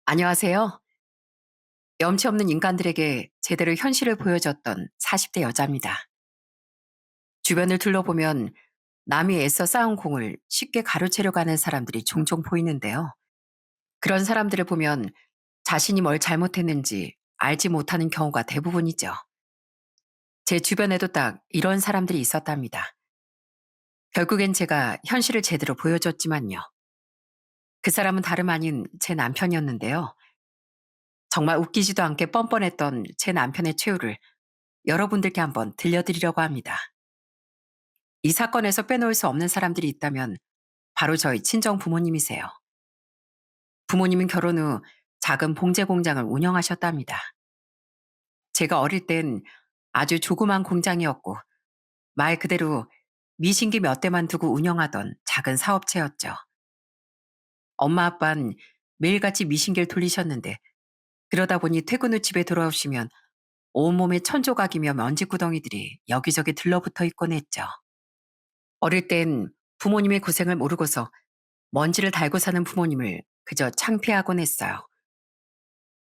안녕하세요. 염치 없는 인간들에게 제대로 현실을 보여줬던 40대 여자입니다. 주변을 둘러보면 남이 애써 쌓은 공을 쉽게 가로채려고 하는 사람들이 종종 보이는데요. 그런 사람들을 보면 자신이 뭘 잘못했는지 알지 못하는 경우가 대부분이죠. 제 주변에도 딱 이런 사람들이 있었답니다. 결국엔 제가 현실을 제대로 보여줬지만요. 그 사람은 다름 아닌 제 남편이었는데요. 정말 웃기지도 않게 뻔뻔했던 제 남편의 최후를 여러분들께 한번 들려드리려고 합니다. 이 사건에서 빼놓을 수 없는 사람들이 있다면 바로 저희 친정 부모님이세요. 부모님은 결혼 후 작은 봉제 공장을 운영하셨답니다. 제가 어릴 땐 아주 조그만 공장이었고 말 그대로 미신기 몇 대만 두고 운영하던 작은 사업체였죠. 엄마 아빠는 매일같이 미신기를 돌리셨는데 그러다 보니 퇴근 후 집에 돌아오시면 온몸에 천조각이며 먼지구덩이들이 여기저기 들러붙어 있곤 했죠. 어릴 땐 부모님의 고생을 모르고서 먼지를 달고 사는 부모님을 그저 창피하곤 했어요.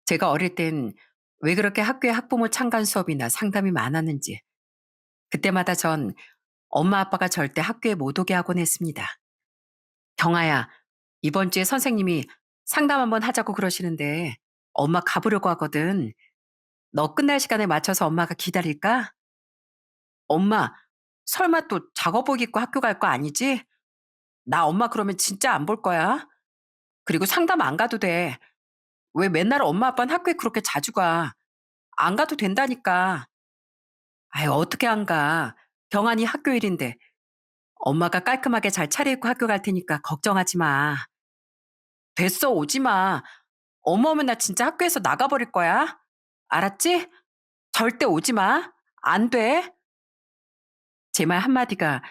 제가 어릴 땐 왜 그렇게 학교에 학부모 참관 수업이나 상담이 많았는지 그때마다 전 엄마 아빠가 절대 학교에 못 오게 하곤 했습니다. 경아야, 이번 주에 선생님이 상담 한번 하자고 그러시는데 엄마 가보려고 하거든. 너 끝날 시간에 맞춰서 엄마가 기다릴까? 엄마, 설마 또 작업복 입고 학교 갈 거 아니지? 나 엄마 그러면 진짜 안 볼 거야. 그리고 상담 안 가도 돼. 왜 맨날 엄마 아빠는 학교에 그렇게 자주 가? 안 가도 된다니까. 아유, 어떻게 안 가? 경환이 학교 일인데 엄마가 깔끔하게 잘 차려입고 학교 갈 테니까 걱정하지 마. 됐어, 오지 마. 엄마 오면 나 진짜 학교에서 나가버릴 거야. 알았지? 절대 오지 마. 안 돼. 제 말 한마디가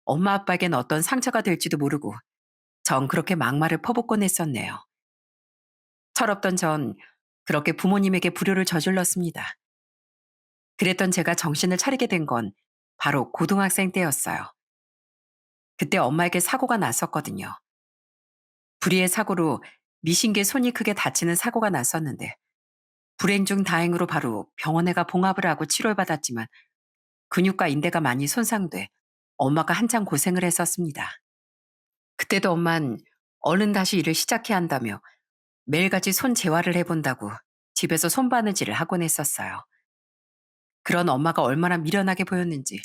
엄마 아빠에겐 어떤 상처가 될지도 모르고 전 그렇게 막말을 퍼붓곤 했었네요. 철없던 전 그렇게 부모님에게 불효를 저질렀습니다. 그랬던 제가 정신을 차리게 된 건 바로 고등학생 때였어요. 그때 엄마에게 사고가 났었거든요. 불의의 사고로 미신계 손이 크게 다치는 사고가 났었는데 불행 중 다행으로 바로 병원에 가 봉합을 하고 치료를 받았지만 근육과 인대가 많이 손상돼 엄마가 한참 고생을 했었습니다. 그때도 엄만 얼른 다시 일을 시작해야 한다며 매일같이 손 재활을 해본다고 집에서 손바느질을 하곤 했었어요. 그런 엄마가 얼마나 미련하게 보였는지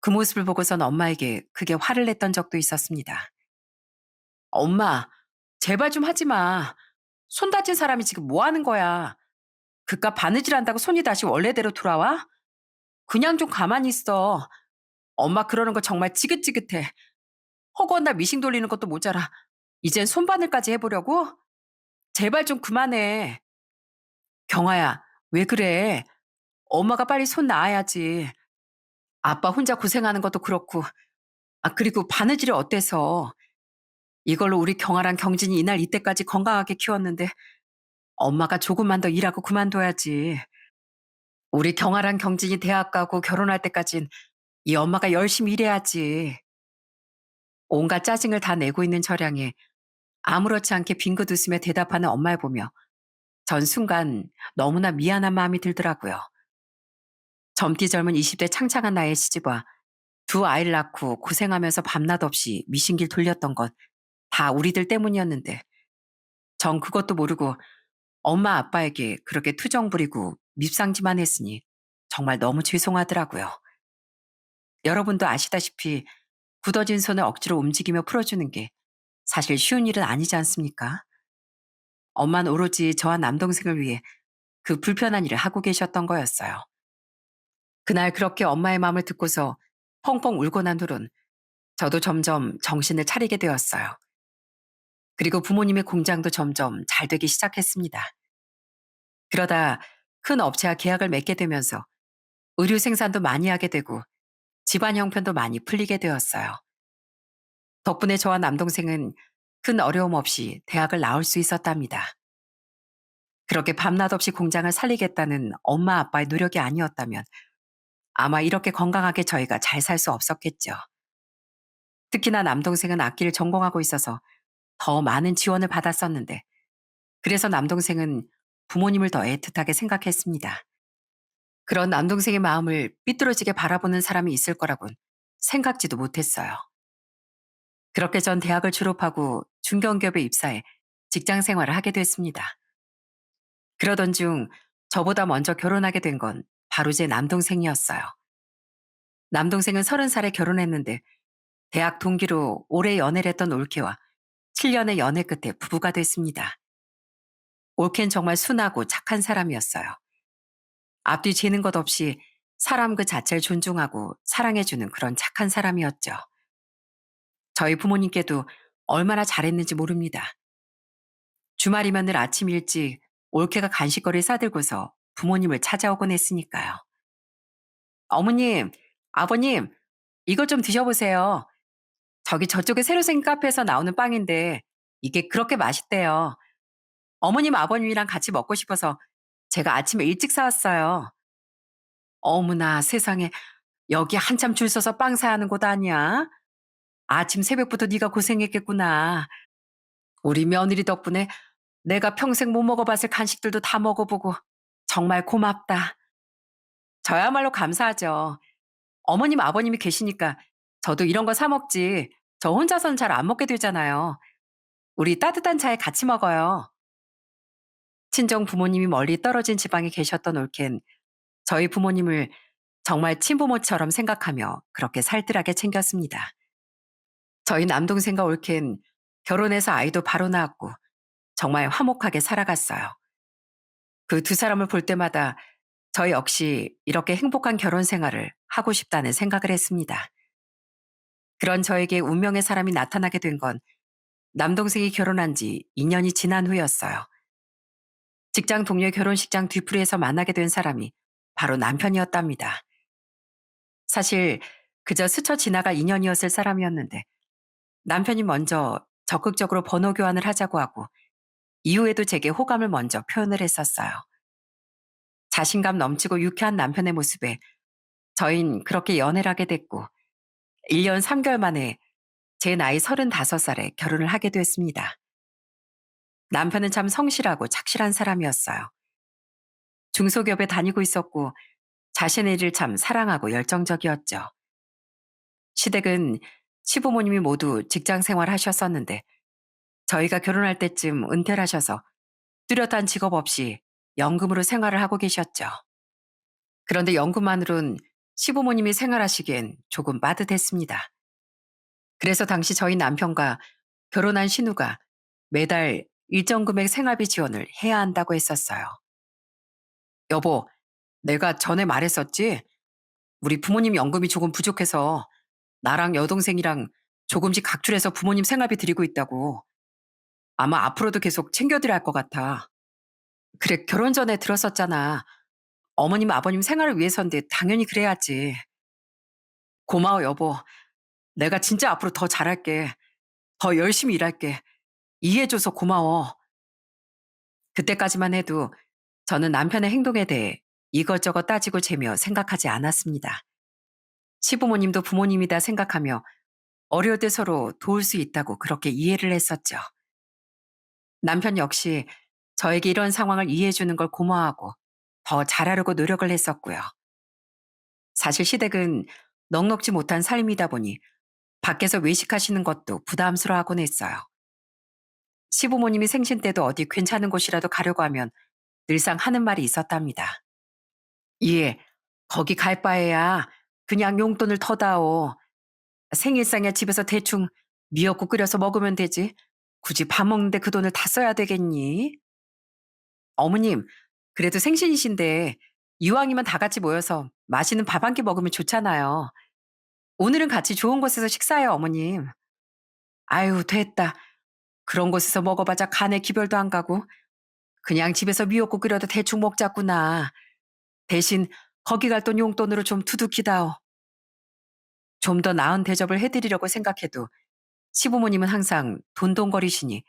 그 모습을 보고선 엄마에게 크게 화를 냈던 적도 있었습니다. 엄마, 제발 좀 하지 마. 손 다친 사람이 지금 뭐 하는 거야? 그깟 바느질 한다고 손이 다시 원래대로 돌아와? 그냥 좀 가만히 있어. 엄마 그러는 거 정말 지긋지긋해. 허구한 날 미싱 돌리는 것도 모자라. 이젠 손바늘까지 해보려고? 제발 좀 그만해. 경아야, 왜 그래? 엄마가 빨리 손 놔야지. 아빠 혼자 고생하는 것도 그렇고. 아, 그리고 바느질이 어때서? 이걸로 우리 경아랑 경진이 이날 이때까지 건강하게 키웠는데 엄마가 조금만 더 일하고 그만둬야지. 우리 경아랑 경진이 대학 가고 결혼할 때까진 이 엄마가 열심히 일해야지. 온갖 짜증을 다 내고 있는 저량에 아무렇지 않게 빙긋 웃으며 대답하는 엄마를 보며 전 순간 너무나 미안한 마음이 들더라고요. 젊디 젊은 20대 창창한 나이에 시집와 두 아이를 낳고 고생하면서 밤낮 없이 미신길 돌렸던 것 다 우리들 때문이었는데 전 그것도 모르고 엄마 아빠에게 그렇게 투정 부리고 밉상짓만 했으니 정말 너무 죄송하더라고요. 여러분도 아시다시피 굳어진 손을 억지로 움직이며 풀어주는 게 사실 쉬운 일은 아니지 않습니까? 엄마는 오로지 저와 남동생을 위해 그 불편한 일을 하고 계셨던 거였어요. 그날 그렇게 엄마의 마음을 듣고서 펑펑 울고 난 후론 저도 점점 정신을 차리게 되었어요. 그리고 부모님의 공장도 점점 잘 되기 시작했습니다. 그러다 큰 업체와 계약을 맺게 되면서 의류 생산도 많이 하게 되고 집안 형편도 많이 풀리게 되었어요. 덕분에 저와 남동생은 큰 어려움 없이 대학을 나올 수 있었답니다. 그렇게 밤낮 없이 공장을 살리겠다는 엄마 아빠의 노력이 아니었다면 아마 이렇게 건강하게 저희가 잘 살 수 없었겠죠. 특히나 남동생은 악기를 전공하고 있어서 더 많은 지원을 받았었는데 그래서 남동생은 부모님을 더 애틋하게 생각했습니다. 그런 남동생의 마음을 삐뚤어지게 바라보는 사람이 있을 거라곤 생각지도 못했어요. 그렇게 전 대학을 졸업하고 중견기업에 입사해 직장 생활을 하게 됐습니다. 그러던 중 저보다 먼저 결혼하게 된 건 바로 제 남동생이었어요. 남동생은 30살에 결혼했는데 대학 동기로 오래 연애를 했던 올케와 7년의 연애 끝에 부부가 됐습니다. 올케는 정말 순하고 착한 사람이었어요. 앞뒤 재는 것 없이 사람 그 자체를 존중하고 사랑해주는 그런 착한 사람이었죠. 저희 부모님께도 얼마나 잘했는지 모릅니다. 주말이면 늘 아침 일찍 올케가 간식거리 싸들고서 부모님을 찾아오곤 했으니까요. 어머님, 아버님, 이것 좀 드셔보세요. 저기 저쪽에 새로 생긴 카페에서 나오는 빵인데 이게 그렇게 맛있대요. 어머님, 아버님이랑 같이 먹고 싶어서 제가 아침에 일찍 사왔어요. 어머나 세상에, 여기 한참 줄 서서 빵 사야 하는 곳 아니야? 아침 새벽부터 네가 고생했겠구나. 우리 며느리 덕분에 내가 평생 못 먹어봤을 간식들도 다 먹어보고 정말 고맙다. 저야말로 감사하죠. 어머님, 아버님이 계시니까 저도 이런 거 사 먹지. 저 혼자서는 잘 안 먹게 되잖아요. 우리 따뜻한 차에 같이 먹어요. 친정 부모님이 멀리 떨어진 지방에 계셨던 올케는 저희 부모님을 정말 친부모처럼 생각하며 그렇게 살뜰하게 챙겼습니다. 저희 남동생과 올케는 결혼해서 아이도 바로 낳았고 정말 화목하게 살아갔어요. 그 두 사람을 볼 때마다 저 역시 이렇게 행복한 결혼 생활을 하고 싶다는 생각을 했습니다. 그런 저에게 운명의 사람이 나타나게 된 건 남동생이 결혼한 지 2년이 지난 후였어요. 직장 동료의 결혼식장 뒤풀이에서 만나게 된 사람이 바로 남편이었답니다. 사실 그저 스쳐 지나갈 인연이었을 사람이었는데 남편이 먼저 적극적으로 번호 교환을 하자고 하고 이후에도 제게 호감을 먼저 표현을 했었어요. 자신감 넘치고 유쾌한 남편의 모습에 저흰 그렇게 연애를 하게 됐고 1년 3개월 만에 제 나이 35살에 결혼을 하게 됐습니다. 남편은 참 성실하고 착실한 사람이었어요. 중소기업에 다니고 있었고 자신의 일을 참 사랑하고 열정적이었죠. 시댁은 시부모님이 모두 직장 생활 하셨었는데 저희가 결혼할 때쯤 은퇴를 하셔서 뚜렷한 직업 없이 연금으로 생활을 하고 계셨죠. 그런데 연금만으론 시부모님이 생활하시기엔 조금 빠듯했습니다. 그래서 당시 저희 남편과 결혼한 신우가 매달 일정 금액 생활비 지원을 해야 한다고 했었어요. 여보, 내가 전에 말했었지? 우리 부모님 연금이 조금 부족해서 나랑 여동생이랑 조금씩 각출해서 부모님 생활비 드리고 있다고. 아마 앞으로도 계속 챙겨드려야 할 것 같아. 그래, 결혼 전에 들었었잖아. 어머님, 아버님 생활을 위해서인데 당연히 그래야지. 고마워, 여보. 내가 진짜 앞으로 더 잘할게. 더 열심히 일할게. 이해해줘서 고마워. 그때까지만 해도 저는 남편의 행동에 대해 이것저것 따지고 재며 생각하지 않았습니다. 시부모님도 부모님이다 생각하며 어려울 때 서로 도울 수 있다고 그렇게 이해를 했었죠. 남편 역시 저에게 이런 상황을 이해해주는 걸 고마워하고 더 잘하려고 노력을 했었고요. 사실 시댁은 넉넉지 못한 삶이다 보니 밖에서 외식하시는 것도 부담스러워하곤 했어요. 시부모님이 생신 때도 어디 괜찮은 곳이라도 가려고 하면 늘상 하는 말이 있었답니다. 예, 거기 갈 바에야 그냥 용돈을 터다오. 생일상에 집에서 대충 미역국 끓여서 먹으면 되지. 굳이 밥 먹는데 그 돈을 다 써야 되겠니? 어머님, 그래도 생신이신데 이왕이면 다 같이 모여서 맛있는 밥 한 끼 먹으면 좋잖아요. 오늘은 같이 좋은 곳에서 식사해요, 어머님. 아유, 됐다. 그런 곳에서 먹어봤자 간에 기별도 안 가고 그냥 집에서 미역국 끓여도 대충 먹자꾸나. 대신 거기 갈 돈 용돈으로 좀 두둑히다오. 좀 더 나은 대접을 해드리려고 생각해도 시부모님은 항상 돈돈거리시니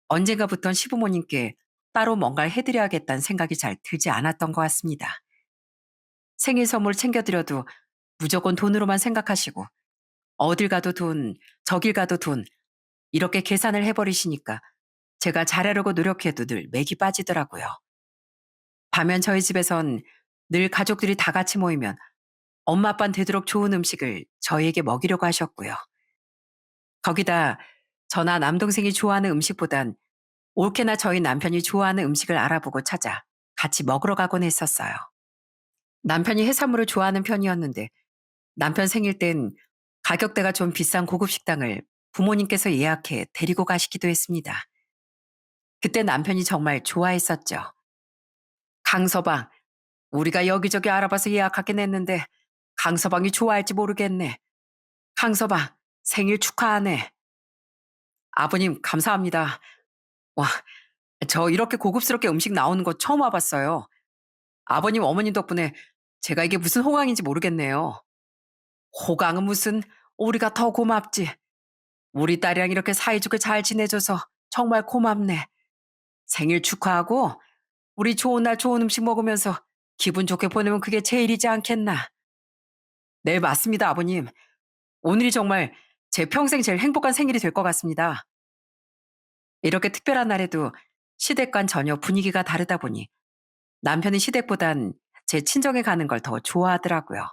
언젠가부턴 시부모님께 따로 뭔가를 해드려야겠다는 생각이 잘 들지 않았던 것 같습니다. 생일 선물 챙겨드려도 무조건 돈으로만 생각하시고 어딜 가도 돈, 저길 가도 돈 이렇게 계산을 해버리시니까 제가 잘하려고 노력해도 늘 맥이 빠지더라고요. 반면 저희 집에선 늘 가족들이 다 같이 모이면 엄마 아빠는 되도록 좋은 음식을 저희에게 먹이려고 하셨고요. 거기다 저나 남동생이 좋아하는 음식보단 올케나 저희 남편이 좋아하는 음식을 알아보고 찾아 같이 먹으러 가곤 했었어요. 남편이 해산물을 좋아하는 편이었는데 남편 생일 땐 가격대가 좀 비싼 고급 식당을 부모님께서 예약해 데리고 가시기도 했습니다. 그때 남편이 정말 좋아했었죠. 강서방, 우리가 여기저기 알아봐서 예약하긴 했는데 강서방이 좋아할지 모르겠네. 강서방, 생일 축하하네. 아버님, 감사합니다. 와, 저 이렇게 고급스럽게 음식 나오는 거 처음 와봤어요. 아버님, 어머님 덕분에 제가 이게 무슨 호강인지 모르겠네요. 호강은 무슨, 우리가 더 고맙지. 우리 딸이랑 이렇게 사이좋게 잘 지내줘서 정말 고맙네. 생일 축하하고 우리 좋은 날 좋은 음식 먹으면서 기분 좋게 보내면 그게 제일이지 않겠나. 네, 맞습니다, 아버님. 오늘이 정말 제 평생 제일 행복한 생일이 될 것 같습니다. 이렇게 특별한 날에도 시댁과는 전혀 분위기가 다르다 보니 남편이 시댁보단 제 친정에 가는 걸 더 좋아하더라고요.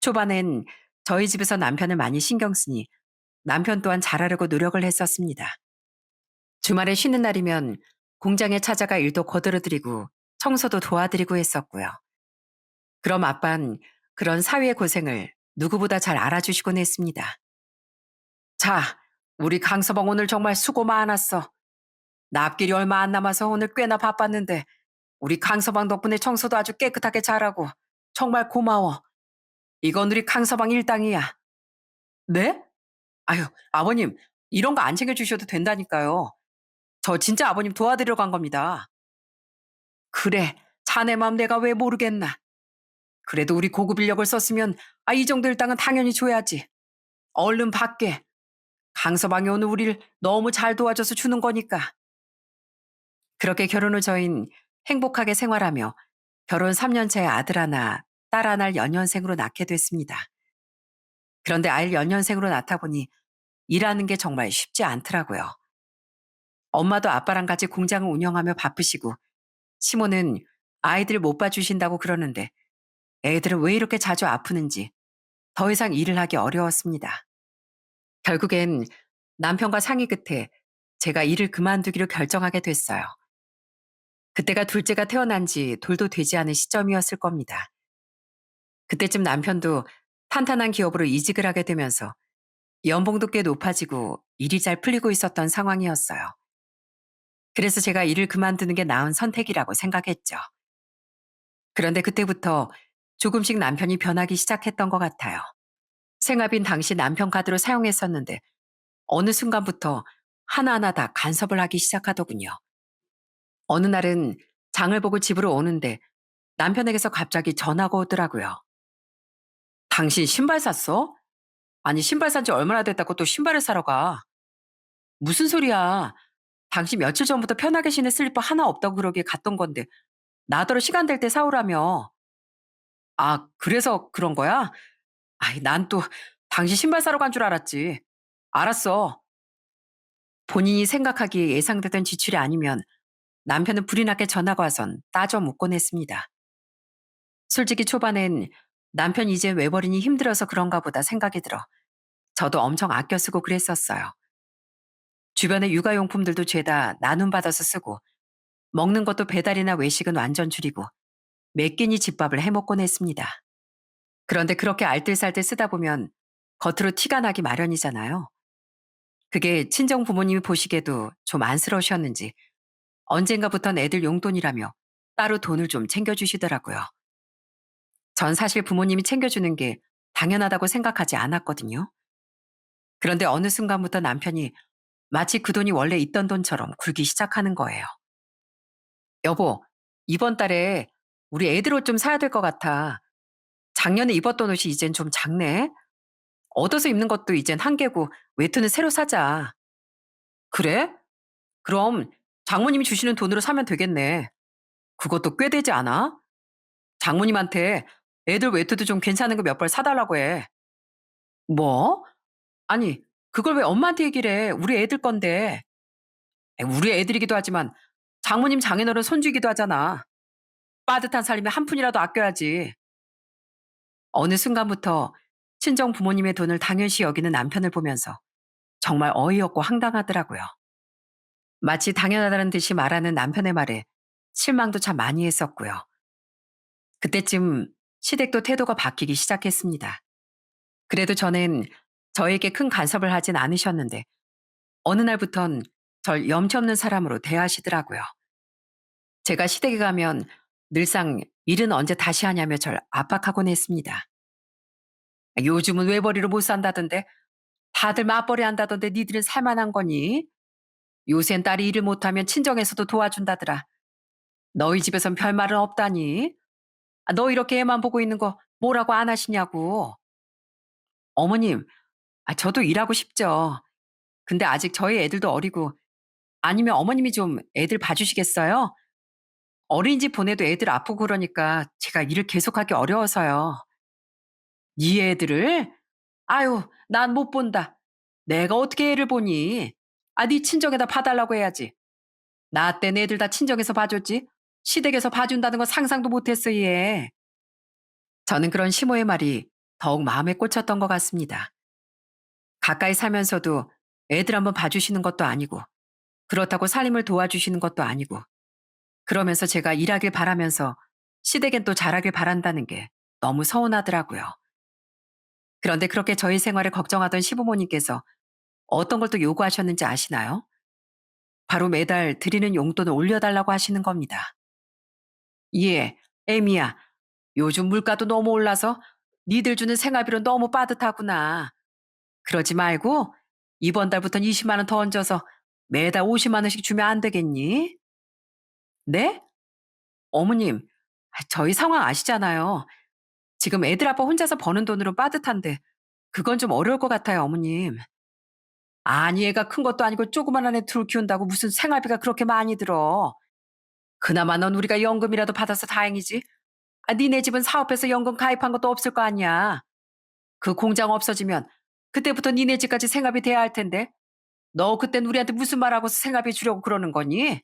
초반엔 저희 집에서 남편을 많이 신경 쓰니 남편 또한 잘하려고 노력을 했었습니다. 주말에 쉬는 날이면 공장에 찾아가 일도 거들어드리고 청소도 도와드리고 했었고요. 그럼 아빤 그런 사위의 고생을 누구보다 잘 알아주시곤 했습니다. 자, 우리 강서방 오늘 정말 수고 많았어. 나 앞길이 얼마 안 남아서 오늘 꽤나 바빴는데 우리 강서방 덕분에 청소도 아주 깨끗하게 잘하고 정말 고마워. 이건 우리 강서방 일당이야. 네? 아유, 아버님, 이런 거 안 챙겨주셔도 된다니까요. 저 진짜 아버님 도와드리러 간 겁니다. 그래, 자네 맘 내가 왜 모르겠나. 그래도 우리 고급 인력을 썼으면 이 정도 일당은 당연히 줘야지. 얼른 받게. 강서방이 오늘 우리를 너무 잘 도와줘서 주는 거니까. 그렇게 결혼 후 저흰 행복하게 생활하며 결혼 3년 차에 아들 하나, 딸 하나를 연년생으로 낳게 됐습니다. 그런데 아이를 연년생으로 낳다 보니 일하는 게 정말 쉽지 않더라고요. 엄마도 아빠랑 같이 공장을 운영하며 바쁘시고 시모는 아이들 못 봐주신다고 그러는데 애들은 왜 이렇게 자주 아프는지 더 이상 일을 하기 어려웠습니다. 결국엔 남편과 상의 끝에 제가 일을 그만두기로 결정하게 됐어요. 그때가 둘째가 태어난 지 돌도 되지 않은 시점이었을 겁니다. 그때쯤 남편도 탄탄한 기업으로 이직을 하게 되면서 연봉도 꽤 높아지고 일이 잘 풀리고 있었던 상황이었어요. 그래서 제가 일을 그만두는 게 나은 선택이라고 생각했죠. 그런데 그때부터 조금씩 남편이 변하기 시작했던 것 같아요. 생활비는 당시 남편 카드로 사용했었는데 어느 순간부터 하나하나 다 간섭을 하기 시작하더군요. 어느 날은 장을 보고 집으로 오는데 남편에게서 갑자기 전화가 오더라고요. 당신 신발 샀어? 아니, 신발 산지 얼마나 됐다고 또 신발을 사러 가? 무슨 소리야? 당신 며칠 전부터 편하게 신을 슬리퍼 하나 없다고 그러기에 갔던 건데 나더러 시간 될 때 사오라며. 아, 그래서 그런 거야? 아이, 난 또 당신 신발 사러 간 줄 알았지. 알았어. 본인이 생각하기에 예상되던 지출이 아니면 남편은 불이 나게 전화가 와선 따져 묻곤 했습니다. 솔직히 초반엔 남편이 이제 외벌이니 힘들어서 그런가 보다 생각이 들어 저도 엄청 아껴 쓰고 그랬었어요. 주변의 육아용품들도 죄다 나눔받아서 쓰고 먹는 것도 배달이나 외식은 완전 줄이고 몇 끼니 집밥을 해먹곤 했습니다. 그런데 그렇게 알뜰살뜰 쓰다 보면 겉으로 티가 나기 마련이잖아요. 그게 친정 부모님이 보시기에도 좀 안쓰러우셨는지 언젠가부턴 애들 용돈이라며 따로 돈을 좀 챙겨주시더라고요. 전 사실 부모님이 챙겨주는 게 당연하다고 생각하지 않았거든요. 그런데 어느 순간부터 남편이 마치 그 돈이 원래 있던 돈처럼 굴기 시작하는 거예요. 여보, 이번 달에 우리 애들 옷 좀 사야 될 것 같아. 작년에 입었던 옷이 이젠 좀 작네. 얻어서 입는 것도 이젠 한계고 외투는 새로 사자. 그래? 그럼 장모님이 주시는 돈으로 사면 되겠네. 그것도 꽤 되지 않아? 장모님한테 애들 외투도 좀 괜찮은 거 몇 벌 사달라고 해. 뭐? 아니, 그걸 왜 엄마한테 얘기를 해? 우리 애들 건데. 우리 애들이기도 하지만 장모님 장인어른 손주이기도 하잖아. 빠듯한 살림에 한 푼이라도 아껴야지. 어느 순간부터 친정 부모님의 돈을 당연시 여기는 남편을 보면서 정말 어이없고 황당하더라고요. 마치 당연하다는 듯이 말하는 남편의 말에 실망도 참 많이 했었고요. 그때쯤 시댁도 태도가 바뀌기 시작했습니다. 그래도 전엔 저에게 큰 간섭을 하진 않으셨는데 어느 날부턴 절 염치 없는 사람으로 대하시더라고요. 제가 시댁에 가면 늘상 일은 언제 다시 하냐며 절 압박하곤 했습니다. 요즘은 외벌이로 못 산다던데 다들 맞벌이 한다던데 니들은 살만한 거니? 요샌 딸이 일을 못하면 친정에서도 도와준다더라. 너희 집에선 별말은 없다니? 너 이렇게 애만 보고 있는 거 뭐라고 안 하시냐고. 어머님, 저도 일하고 싶죠. 근데 아직 저희 애들도 어리고 아니면 어머님이 좀 애들 봐주시겠어요? 어린이집 보내도 애들 아프고 그러니까 제가 일을 계속하기 어려워서요. 네 애들을? 아유, 난 못 본다. 내가 어떻게 애를 보니? 네 친정에다 봐달라고 해야지. 나 땐 애들 다 친정에서 봐줬지. 시댁에서 봐준다는 건 상상도 못했어, 얘. 저는 그런 시모의 말이 더욱 마음에 꽂혔던 것 같습니다. 가까이 살면서도 애들 한번 봐주시는 것도 아니고, 그렇다고 살림을 도와주시는 것도 아니고, 그러면서 제가 일하길 바라면서 시댁엔 또 잘하길 바란다는 게 너무 서운하더라고요. 그런데 그렇게 저희 생활을 걱정하던 시부모님께서 어떤 걸 또 요구하셨는지 아시나요? 바로 매달 드리는 용돈을 올려달라고 하시는 겁니다. 예, 애미야, 요즘 물가도 너무 올라서 니들 주는 생활비로 너무 빠듯하구나. 그러지 말고 이번 달부터는 20만 원 더 얹어서 매달 50만 원씩 주면 안 되겠니? 네? 어머님, 저희 상황 아시잖아요. 지금 애들 아빠 혼자서 버는 돈으로 빠듯한데 그건 좀 어려울 것 같아요, 어머님. 아니, 애가 큰 것도 아니고 조그만한 애 둘 키운다고 무슨 생활비가 그렇게 많이 들어. 그나마 넌 우리가 연금이라도 받아서 다행이지. 니네 집은 사업해서 연금 가입한 것도 없을 거 아니야. 그 공장 없어지면 그때부터 니네 집까지 생활비 돼야 할 텐데. 너 그땐 우리한테 무슨 말하고 생활비 주려고 그러는 거니?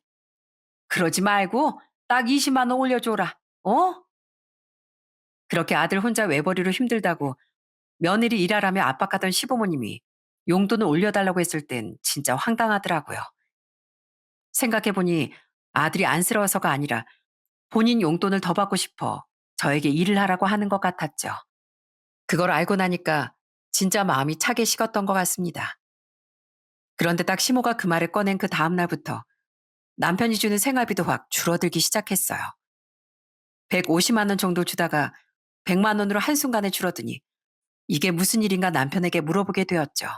그러지 말고 딱 20만 원 올려줘라. 어? 그렇게 아들 혼자 외벌이로 힘들다고 며느리 일하라며 압박하던 시부모님이 용돈을 올려달라고 했을 땐 진짜 황당하더라고요. 생각해보니 아들이 안쓰러워서가 아니라 본인 용돈을 더 받고 싶어 저에게 일을 하라고 하는 것 같았죠. 그걸 알고 나니까 진짜 마음이 차게 식었던 것 같습니다. 그런데 딱 시모가 그 말을 꺼낸 그 다음 날부터 남편이 주는 생활비도 확 줄어들기 시작했어요. 150만 원 정도 주다가 100만 원으로 한순간에 줄어드니 이게 무슨 일인가 남편에게 물어보게 되었죠.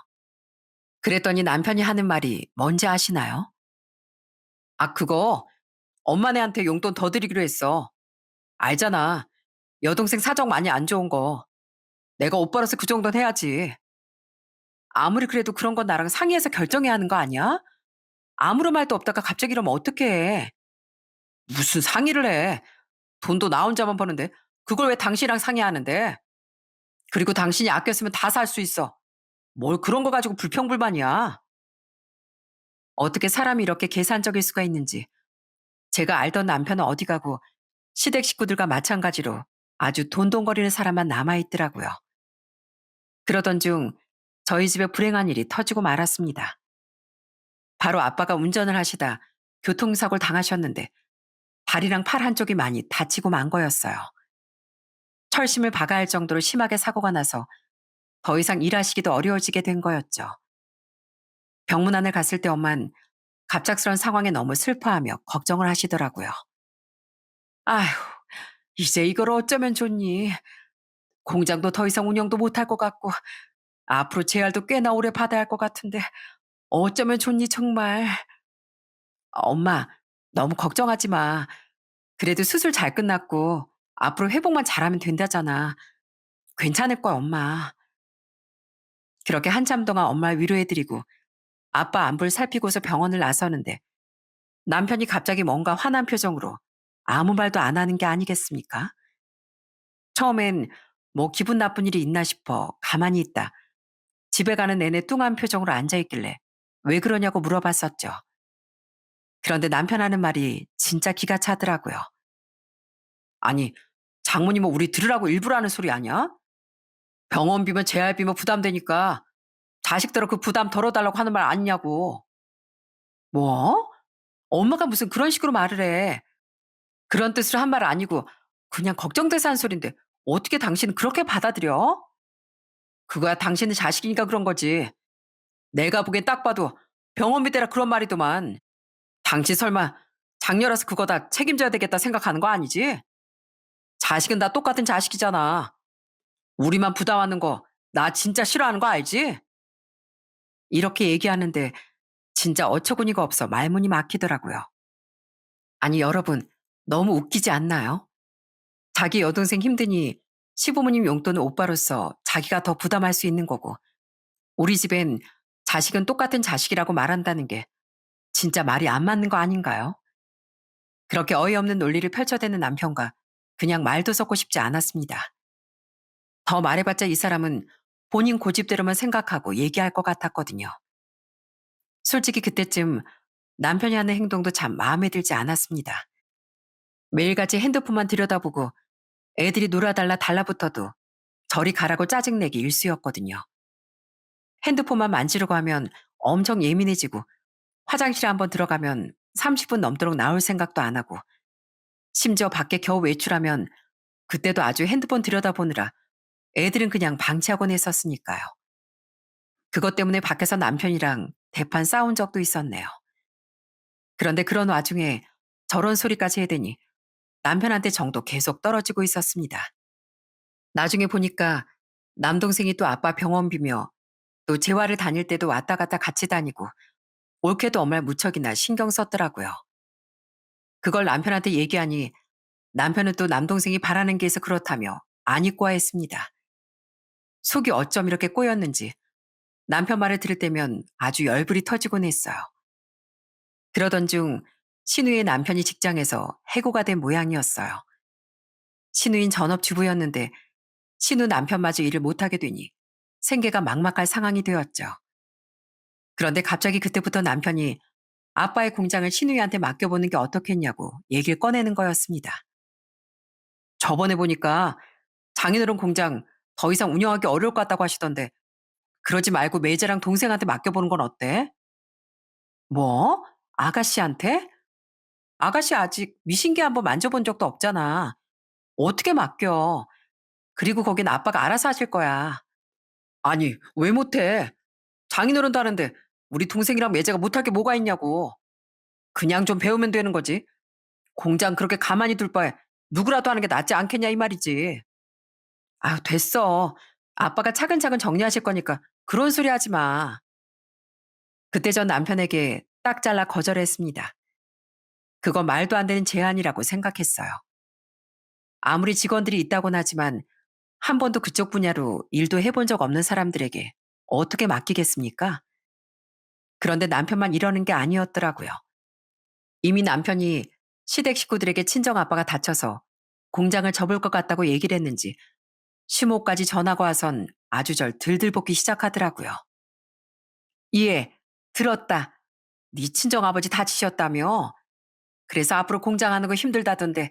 그랬더니 남편이 하는 말이 뭔지 아시나요? 그거 엄마네한테 용돈 더 드리기로 했어. 알잖아. 여동생 사정 많이 안 좋은 거. 내가 오빠로서 그 정도는 해야지. 아무리 그래도 그런 건 나랑 상의해서 결정해야 하는 거 아니야? 아무런 말도 없다가 갑자기 이러면 어떡해. 무슨 상의를 해. 돈도 나 혼자만 버는데 그걸 왜 당신이랑 상의하는데? 그리고 당신이 아껴 쓰면 다 살 수 있어. 뭘 그런 거 가지고 불평불만이야. 어떻게 사람이 이렇게 계산적일 수가 있는지 제가 알던 남편은 어디 가고 시댁 식구들과 마찬가지로 아주 돈돈거리는 사람만 남아있더라고요. 그러던 중 저희 집에 불행한 일이 터지고 말았습니다. 바로 아빠가 운전을 하시다 교통사고를 당하셨는데 다리랑 팔 한쪽이 많이 다치고 만 거였어요. 철심을 박아야 할 정도로 심하게 사고가 나서 더 이상 일하시기도 어려워지게 된 거였죠. 병문안을 갔을 때 엄만 갑작스런 상황에 너무 슬퍼하며 걱정을 하시더라고요. 아휴, 이제 이걸 어쩌면 좋니? 공장도 더 이상 운영도 못할 것 같고 앞으로 재활도 꽤나 오래 받아야 할 것 같은데 어쩌면 좋니 정말. 엄마, 너무 걱정하지 마. 그래도 수술 잘 끝났고 앞으로 회복만 잘하면 된다잖아. 괜찮을 거야, 엄마. 그렇게 한참 동안 엄마를 위로해드리고 아빠 안부를 살피고서 병원을 나서는데 남편이 갑자기 뭔가 화난 표정으로 아무 말도 안 하는 게 아니겠습니까? 처음엔 뭐 기분 나쁜 일이 있나 싶어 가만히 있다 집에 가는 내내 뚱한 표정으로 앉아있길래 왜 그러냐고 물어봤었죠. 그런데 남편 하는 말이 진짜 기가 차더라고요. 아니, 장모님은 우리 들으라고 일부러 하는 소리 아니야? 병원비면 재활비면 부담되니까 자식들은 그 부담 덜어달라고 하는 말 아니냐고. 뭐? 엄마가 무슨 그런 식으로 말을 해. 그런 뜻으로 한 말 아니고 그냥 걱정돼서 한 소린데 어떻게 당신은 그렇게 받아들여? 그거야 당신은 자식이니까 그런 거지. 내가 보기엔 딱 봐도 병원비 대라 그런 말이더만. 당신 설마 장녀라서 그거 다 책임져야 되겠다 생각하는 거 아니지? 자식은 다 똑같은 자식이잖아. 우리만 부담하는 거 나 진짜 싫어하는 거 알지? 이렇게 얘기하는데 진짜 어처구니가 없어 말문이 막히더라고요. 아니 여러분 너무 웃기지 않나요? 자기 여동생 힘드니 시부모님 용돈은 오빠로서 자기가 더 부담할 수 있는 거고 우리 집엔 자식은 똑같은 자식이라고 말한다는 게 진짜 말이 안 맞는 거 아닌가요? 그렇게 어이없는 논리를 펼쳐대는 남편과 그냥 말도 섞고 싶지 않았습니다. 더 말해봤자 이 사람은 본인 고집대로만 생각하고 얘기할 것 같았거든요. 솔직히 그때쯤 남편이 하는 행동도 참 마음에 들지 않았습니다. 매일같이 핸드폰만 들여다보고 애들이 놀아달라 달라붙어도 저리 가라고 짜증내기 일쑤였거든요. 핸드폰만 만지려고 하면 엄청 예민해지고 화장실에 한번 들어가면 30분 넘도록 나올 생각도 안 하고 심지어 밖에 겨우 외출하면 그때도 아주 핸드폰 들여다보느라 애들은 그냥 방치하곤 했었으니까요. 그것 때문에 밖에서 남편이랑 대판 싸운 적도 있었네요. 그런데 그런 와중에 저런 소리까지 해대니 남편한테 정도 계속 떨어지고 있었습니다. 나중에 보니까 남동생이 또 아빠 병원비며 또 재활을 다닐 때도 왔다 갔다 같이 다니고 옳게도 엄말 무척이나 신경 썼더라고요. 그걸 남편한테 얘기하니 남편은 또 남동생이 바라는 게 있어 그렇다며 안 입고 했습니다. 속이 어쩜 이렇게 꼬였는지 남편 말을 들을 때면 아주 열불이 터지곤 했어요. 그러던 중 신우의 남편이 직장에서 해고가 된 모양이었어요. 신우인 전업주부였는데 신우 남편마저 일을 못하게 되니 생계가 막막할 상황이 되었죠. 그런데 갑자기 그때부터 남편이 아빠의 공장을 신우이한테 맡겨보는 게 어떻겠냐고 얘기를 꺼내는 거였습니다. 저번에 보니까 장인어른 공장 더 이상 운영하기 어려울 것 같다고 하시던데 그러지 말고 매제랑 동생한테 맡겨보는 건 어때? 뭐? 아가씨한테? 아가씨 아직 미신기 한번 만져본 적도 없잖아. 어떻게 맡겨? 그리고 거긴 아빠가 알아서 하실 거야. 아니, 왜 못해? 장인어른도 하는데 우리 동생이랑 매제가 못할 게 뭐가 있냐고. 그냥 좀 배우면 되는 거지. 공장 그렇게 가만히 둘 바에 누구라도 하는 게 낫지 않겠냐 이 말이지. 아유, 됐어. 아빠가 차근차근 정리하실 거니까 그런 소리 하지 마. 그때 전 남편에게 딱 잘라 거절했습니다. 그건 말도 안 되는 제안이라고 생각했어요. 아무리 직원들이 있다곤 하지만 한 번도 그쪽 분야로 일도 해본 적 없는 사람들에게 어떻게 맡기겠습니까? 그런데 남편만 이러는 게 아니었더라고요. 이미 남편이 시댁 식구들에게 친정아빠가 다쳐서 공장을 접을 것 같다고 얘기를 했는지 시모까지 전화가 와선 아주 절 들들 볶기 시작하더라고요. 예, 들었다. 네 친정아버지 다치셨다며? 그래서 앞으로 공장하는 거 힘들다던데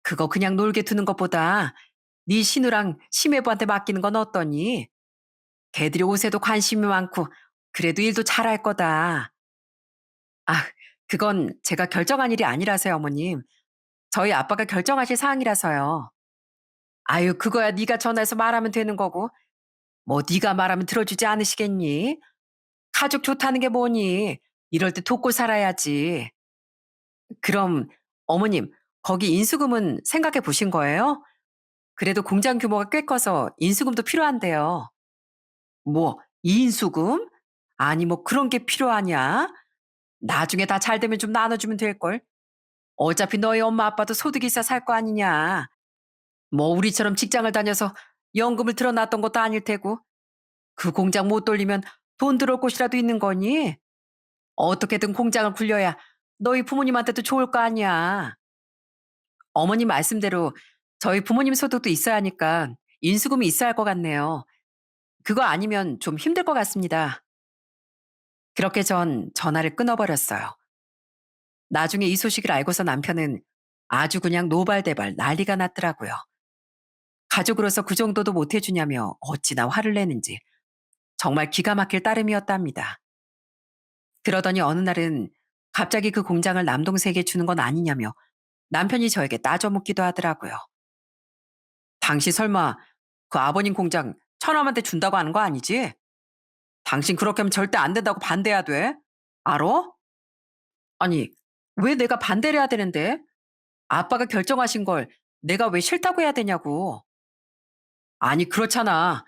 그거 그냥 놀게 두는 것보다 네 신우랑 심해부한테 맡기는 건 어떠니? 걔들이 옷에도 관심이 많고 그래도 일도 잘할 거다. 아, 그건 제가 결정한 일이 아니라서요, 어머님. 저희 아빠가 결정하실 사항이라서요. 아유, 그거야 네가 전화해서 말하면 되는 거고. 뭐 네가 말하면 들어주지 않으시겠니? 가족 좋다는 게 뭐니? 이럴 때 돕고 살아야지. 그럼 어머님, 거기 인수금은 생각해 보신 거예요? 그래도 공장 규모가 꽤 커서 인수금도 필요한데요. 뭐, 인수금? 아니, 뭐 그런 게 필요하냐? 나중에 다 잘 되면 좀 나눠주면 될걸? 어차피 너희 엄마 아빠도 소득이 있어 살 거 아니냐. 뭐 우리처럼 직장을 다녀서 연금을 들어놨던 것도 아닐 테고 그 공장 못 돌리면 돈 들어올 곳이라도 있는 거니? 어떻게든 공장을 굴려야 너희 부모님한테도 좋을 거 아니야. 어머님 말씀대로 저희 부모님 소득도 있어야 하니까 인수금이 있어야 할 것 같네요. 그거 아니면 좀 힘들 것 같습니다. 그렇게 전 전화를 끊어버렸어요. 나중에 이 소식을 알고서 남편은 아주 그냥 노발대발 난리가 났더라고요. 가족으로서 그 정도도 못 해주냐며 어찌나 화를 내는지 정말 기가 막힐 따름이었답니다. 그러더니 어느 날은 갑자기 그 공장을 남동생에게 주는 건 아니냐며 남편이 저에게 따져 묻기도 하더라고요. 당신 설마 그 아버님 공장 처남한테 준다고 하는 거 아니지? 당신 그렇게 하면 절대 안 된다고 반대해야 돼. 알어? 아니, 왜 내가 반대를 해야 되는데? 아빠가 결정하신 걸 내가 왜 싫다고 해야 되냐고. 아니, 그렇잖아.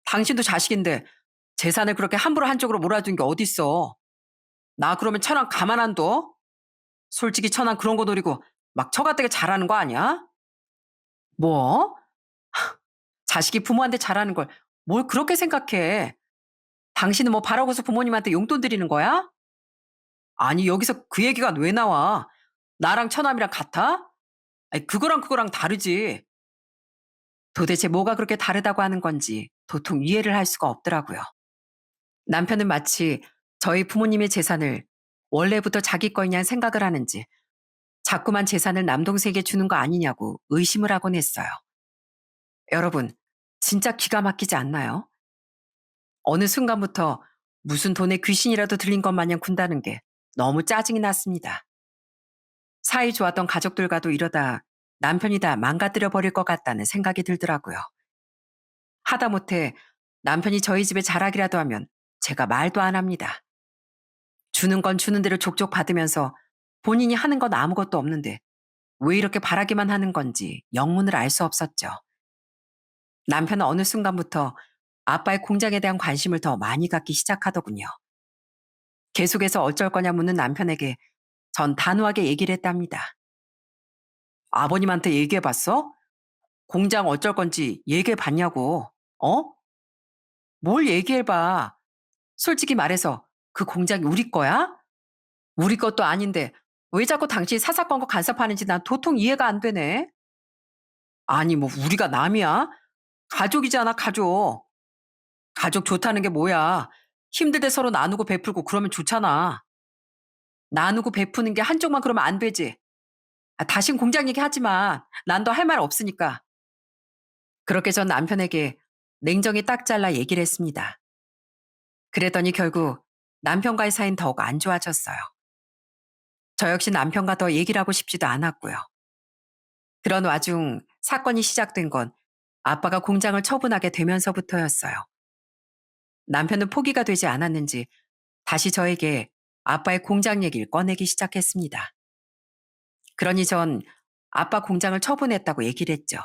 당신도 자식인데 재산을 그렇게 함부로 한쪽으로 몰아준 게 어딨어. 나 그러면 천안 가만 안 둬? 솔직히 천안 그런 거 노리고 막 처가되게 잘하는 거 아니야? 뭐? 자식이 부모한테 잘하는 걸 뭘 그렇게 생각해? 당신은 뭐 바라고서 부모님한테 용돈 드리는 거야? 아니, 여기서 그 얘기가 왜 나와? 나랑 처남이랑 같아? 아니, 그거랑 다르지. 도대체 뭐가 그렇게 다르다고 하는 건지 도통 이해를 할 수가 없더라고요. 남편은 마치 저희 부모님의 재산을 원래부터 자기 거냐는 생각을 하는지 자꾸만 재산을 남동생에게 주는 거 아니냐고 의심을 하곤 했어요. 여러분, 진짜 기가 막히지 않나요? 어느 순간부터 무슨 돈에 귀신이라도 들린 것 마냥 군다는 게 너무 짜증이 났습니다. 사이 좋았던 가족들과도 이러다 남편이 다 망가뜨려 버릴 것 같다는 생각이 들더라고요. 하다못해 남편이 저희 집에 자락이라도 하면 제가 말도 안 합니다. 주는 건 주는 대로 족족 받으면서 본인이 하는 건 아무것도 없는데 왜 이렇게 바라기만 하는 건지 영문을 알 수 없었죠. 남편은 어느 순간부터 아빠의 공장에 대한 관심을 더 많이 갖기 시작하더군요. 계속해서 어쩔 거냐 묻는 남편에게 전 단호하게 얘기를 했답니다. 아버님한테 얘기해 봤어? 공장 어쩔 건지 얘기해 봤냐고. 어? 뭘 얘기해 봐. 솔직히 말해서 그 공장이 우리 거야? 우리 것도 아닌데 왜 자꾸 당신이 사사건건 간섭하는지 난 도통 이해가 안 되네. 아니 뭐 우리가 남이야? 가족이잖아 가족. 가족 좋다는 게 뭐야. 힘들 때 서로 나누고 베풀고 그러면 좋잖아. 나누고 베푸는 게 한쪽만 그러면 안 되지. 다신 공장 얘기하지 마. 난 더 할 말 없으니까. 그렇게 전 남편에게 냉정히 딱 잘라 얘기를 했습니다. 그랬더니 결국 남편과의 사이는 더욱 안 좋아졌어요. 저 역시 남편과 더 얘기를 하고 싶지도 않았고요. 그런 와중 사건이 시작된 건 아빠가 공장을 처분하게 되면서부터였어요. 남편은 포기가 되지 않았는지 다시 저에게 아빠의 공장 얘기를 꺼내기 시작했습니다. 그러니 전 아빠 공장을 처분했다고 얘기를 했죠.